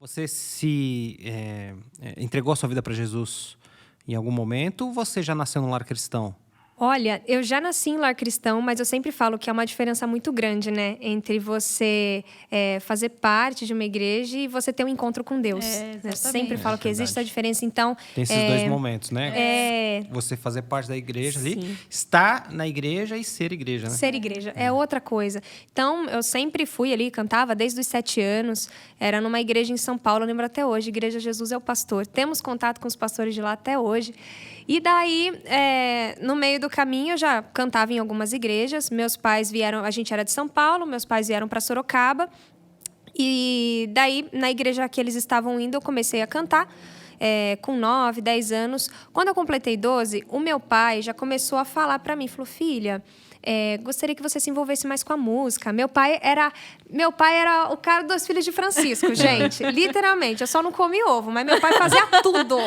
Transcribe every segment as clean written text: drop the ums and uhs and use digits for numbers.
Você entregou a sua vida para Jesus em algum momento ou você já nasceu num lar cristão? Olha, eu já nasci em lar cristão, mas eu sempre falo que é uma diferença muito grande, né? Entre você fazer parte de uma igreja e você ter um encontro com Deus. Eu sempre falo que existe essa diferença. Então, tem esses dois momentos, né? Você fazer parte da igreja ali, estar na igreja e ser igreja, né? Ser igreja é outra coisa. Então, eu sempre fui ali, cantava desde os 7 anos. Era numa igreja em São Paulo, eu lembro até hoje. Igreja Jesus é o Pastor. Temos contato com os pastores de lá até hoje. E daí, no meio do caminho, eu já cantava em algumas igrejas. Meus pais vieram... A gente era de São Paulo, meus pais vieram para Sorocaba. E daí, na igreja que eles estavam indo, eu comecei a cantar. Com 9, 10 anos. Quando eu completei 12, o meu pai já começou a falar para mim. Falou, filha... gostaria que você se envolvesse mais com a música. Meu pai era o cara dos filhos de Francisco, gente. Literalmente. Eu só não comi ovo, mas meu pai fazia tudo.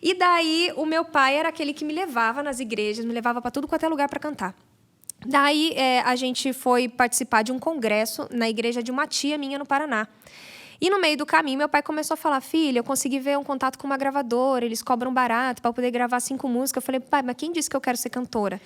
E daí, o meu pai era aquele que me levava nas igrejas, me levava para tudo quanto é lugar para cantar. Daí, a gente foi participar de um congresso na igreja de uma tia minha no Paraná. E no meio do caminho, meu pai começou a falar, filha, eu consegui ver um contato com uma gravadora, eles cobram barato para poder gravar 5 músicas. Eu falei, pai, mas quem disse que eu quero ser cantora?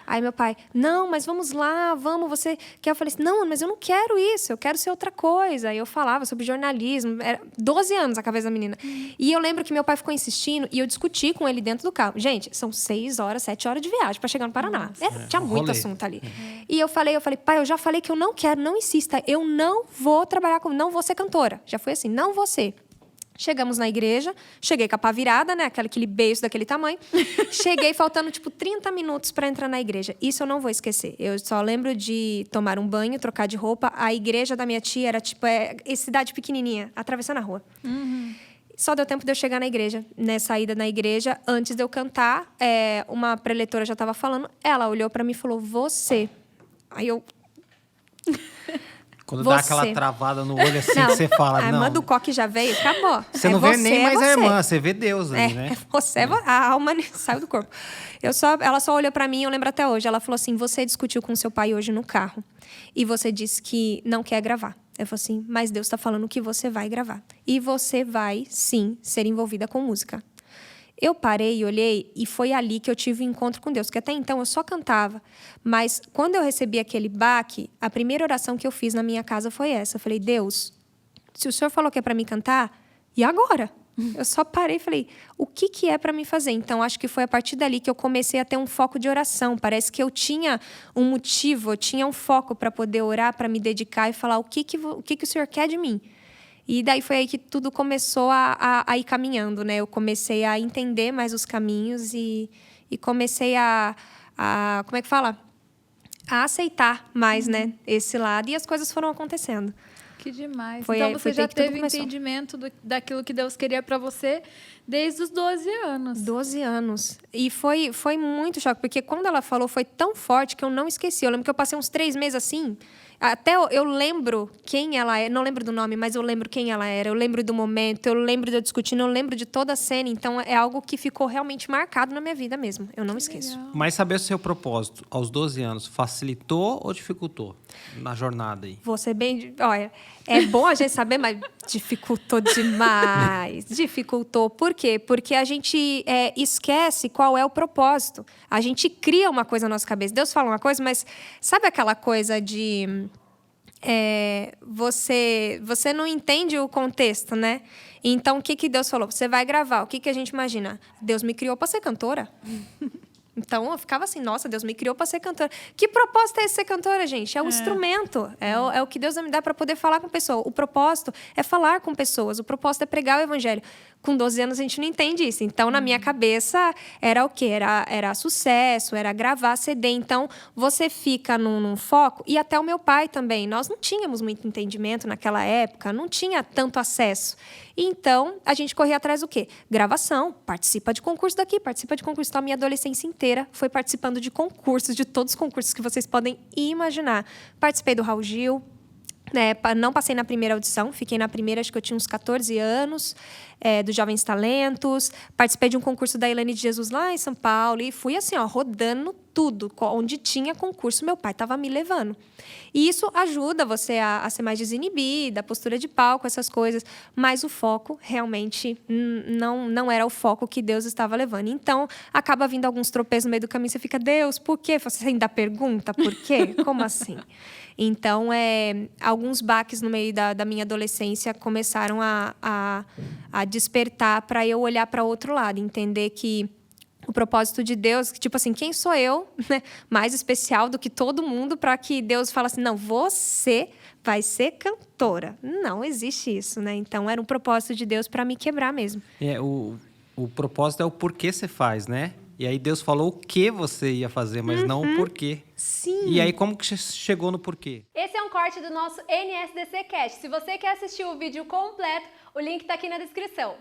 Aí meu pai, não, mas vamos lá, vamos, você quer? Eu falei assim, não, mas eu não quero isso, eu quero ser outra coisa. Aí eu falava sobre jornalismo, era 12 anos a cabeça da menina. E eu lembro que meu pai ficou insistindo e eu discuti com ele dentro do carro. Gente, são 6 horas, 7 horas de viagem para chegar no Paraná. Tinha muito assunto ali. E eu falei, pai, eu já falei que eu não quero, não insista, eu não vou trabalhar não vou ser cantora. Já foi assim, não você. Chegamos na igreja, cheguei com a pá virada, né? Aquele beijo daquele tamanho. Cheguei faltando, 30 minutos para entrar na igreja. Isso eu não vou esquecer. Eu só lembro de tomar um banho, trocar de roupa. A igreja da minha tia era, cidade pequenininha, atravessando a rua. Só deu tempo de eu chegar na igreja, né? Saída na igreja. Antes de eu cantar, uma preletora já estava falando. Ela olhou para mim e falou, você. Aí eu... Quando dá aquela travada no olho assim, não, que você fala, a irmã do coque já veio, acabou. Você não vê nem mais a irmã, você vê Deus ali, né? A alma saiu do corpo. Ela só olhou pra mim, eu lembro até hoje. Ela falou assim, você discutiu com seu pai hoje no carro. E você disse que não quer gravar. Eu falei assim, mas Deus tá falando que você vai gravar. E você vai, sim, ser envolvida com música. Eu parei e olhei e foi ali que eu tive um encontro com Deus. Porque até então eu só cantava. Mas quando eu recebi aquele baque, a primeira oração que eu fiz na minha casa foi essa. Eu falei, Deus, se o Senhor falou que é para mim cantar, e agora? Eu só parei e falei, o que é para mim fazer? Então, acho que foi a partir dali que eu comecei a ter um foco de oração. Parece que eu tinha um motivo, eu tinha um foco para poder orar, para me dedicar e falar o que o Senhor quer de mim. E daí foi aí que tudo começou a ir caminhando, né? Eu comecei a entender mais os caminhos e comecei a como é que fala? A aceitar mais, né? Esse lado. E as coisas foram acontecendo. Que demais. Então, você já teve entendimento daquilo que Deus queria para você desde os 12 anos. 12 anos. E foi muito choque, porque quando ela falou, foi tão forte que eu não esqueci. Eu lembro que eu passei uns 3 meses assim... Até eu lembro quem ela é, não lembro do nome, mas eu lembro quem ela era, eu lembro do momento, eu lembro de eu discutindo, eu lembro de toda a cena. Então, é algo que ficou realmente marcado na minha vida mesmo. Eu não esqueço. Legal. Mas saber o seu propósito aos 12 anos, facilitou ou dificultou na jornada aí? Vou ser bem... Olha, é bom a gente saber, mas dificultou demais. Dificultou. Por quê? Porque a gente esquece qual é o propósito. A gente cria uma coisa na nossa cabeça. Deus fala uma coisa, mas sabe aquela coisa de... você não entende o contexto, né? Então, o que Deus falou? Você vai gravar. O que a gente imagina? Deus me criou para ser cantora. Então, eu ficava assim, nossa, Deus me criou para ser cantora. Que propósito é esse ser cantora, gente? É um instrumento. É o que Deus vai me dar para poder falar com pessoas. O propósito é falar com pessoas. O propósito é pregar o evangelho. Com 12 anos, a gente não entende isso. Então, na minha cabeça, era o quê? Era sucesso, era gravar CD. Então, você fica num foco. E até o meu pai também. Nós não tínhamos muito entendimento naquela época. Não tinha tanto acesso. Então, a gente corria atrás do quê? Gravação. Participa de concurso daqui, participa de concurso. Então, a minha adolescência inteira foi participando de concursos, de todos os concursos que vocês podem imaginar. Participei do Raul Gil, né? Não passei na primeira audição, fiquei na primeira, acho que eu tinha uns 14 anos, do Jovens Talentos. Participei de um concurso da Elane de Jesus lá em São Paulo e fui assim, rodando tudo. Onde tinha concurso, meu pai estava me levando. E isso ajuda você a ser mais desinibida, a postura de palco, essas coisas. Mas o foco realmente não era o foco que Deus estava levando. Então, acaba vindo alguns tropeços no meio do caminho. Você fica, Deus, por quê? Você ainda pergunta por quê? Como assim? Então, alguns baques no meio da minha adolescência começaram a despertar para eu olhar para o outro lado. Entender que o propósito de Deus, tipo assim, quem sou eu, né, mais especial do que todo mundo, para que Deus fale assim, não, você vai ser cantora. Não existe isso, né? Então, era um propósito de Deus para me quebrar mesmo. O propósito é o porquê você faz, né? E aí Deus falou o que você ia fazer, mas não o porquê. Sim. E aí como que você chegou no porquê? Esse é um corte do nosso NSDC Cast. Se você quer assistir o vídeo completo, o link está aqui na descrição.